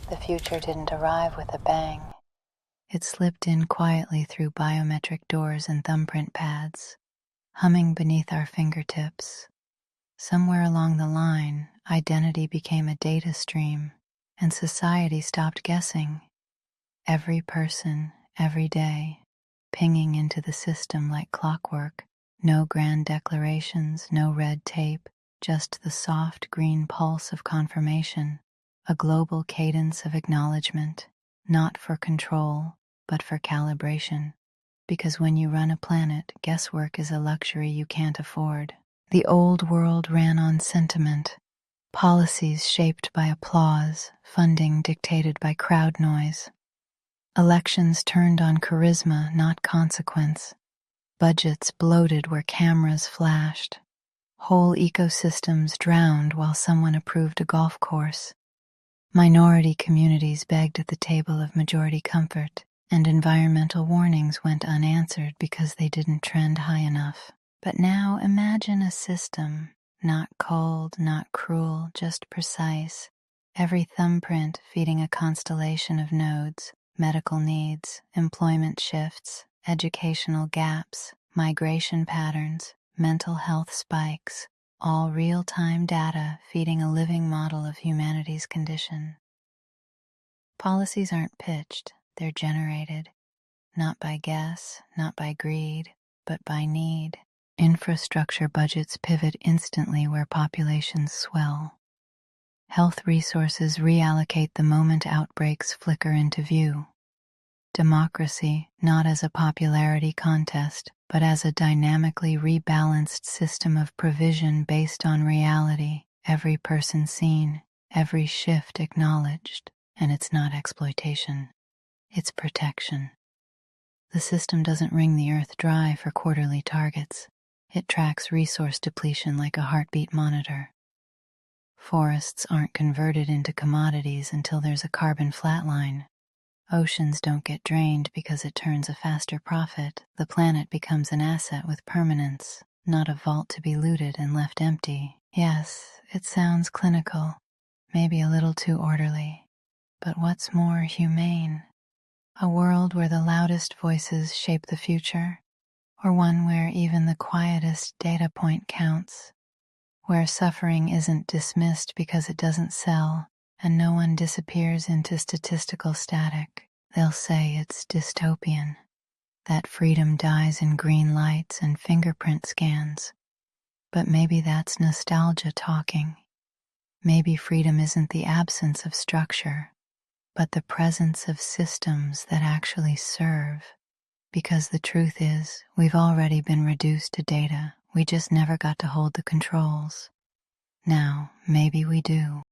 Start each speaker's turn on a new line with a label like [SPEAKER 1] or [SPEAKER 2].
[SPEAKER 1] The future didn't arrive with a bang. It slipped in quietly through biometric doors and thumbprint pads, humming beneath our fingertips. Somewhere along the line, identity became a data stream, and society stopped guessing. Every person, every day, pinging into the system like clockwork. No grand declarations, no red tape, just the soft green pulse of confirmation, a global cadence of acknowledgement, not for control, but for calibration. Because when you run a planet, guesswork is a luxury you can't afford. The old world ran on sentiment, policies shaped by applause, funding dictated by crowd noise. Elections turned on charisma, not consequence. Budgets bloated where cameras flashed. Whole ecosystems drowned while someone approved a golf course. Minority communities begged at the table of majority comfort, and environmental warnings went unanswered because they didn't trend high enough. But now imagine a system, not cold, not cruel, just precise. Every thumbprint feeding a constellation of nodes, medical needs, employment shifts, educational gaps, migration patterns, mental health spikes, all real-time data feeding a living model of humanity's condition. Policies aren't pitched, they're generated, not by guess, not by greed, but by need. Infrastructure budgets pivot instantly where populations swell. Health resources reallocate the moment outbreaks flicker into view. Democracy, not as a popularity contest, but as a dynamically rebalanced system of provision based on reality, every person seen, every shift acknowledged, and it's not exploitation, it's protection. The system doesn't wring the earth dry for quarterly targets. It tracks resource depletion like a heartbeat monitor. Forests aren't converted into commodities until there's a carbon flatline. Oceans don't get drained because it turns a faster profit. The planet becomes an asset with permanence, not a vault to be looted and left empty. Yes, it sounds clinical, maybe a little too orderly. But what's more humane? A world where the loudest voices shape the future, or one where even the quietest data point counts, where suffering isn't dismissed because it doesn't sell, and no one disappears into statistical static. They'll say it's dystopian, that freedom dies in green lights and fingerprint scans. But maybe that's nostalgia talking. Maybe freedom isn't the absence of structure, but the presence of systems that actually serve. Because the truth is, we've already been reduced to data. We just never got to hold the controls. Now, maybe we do.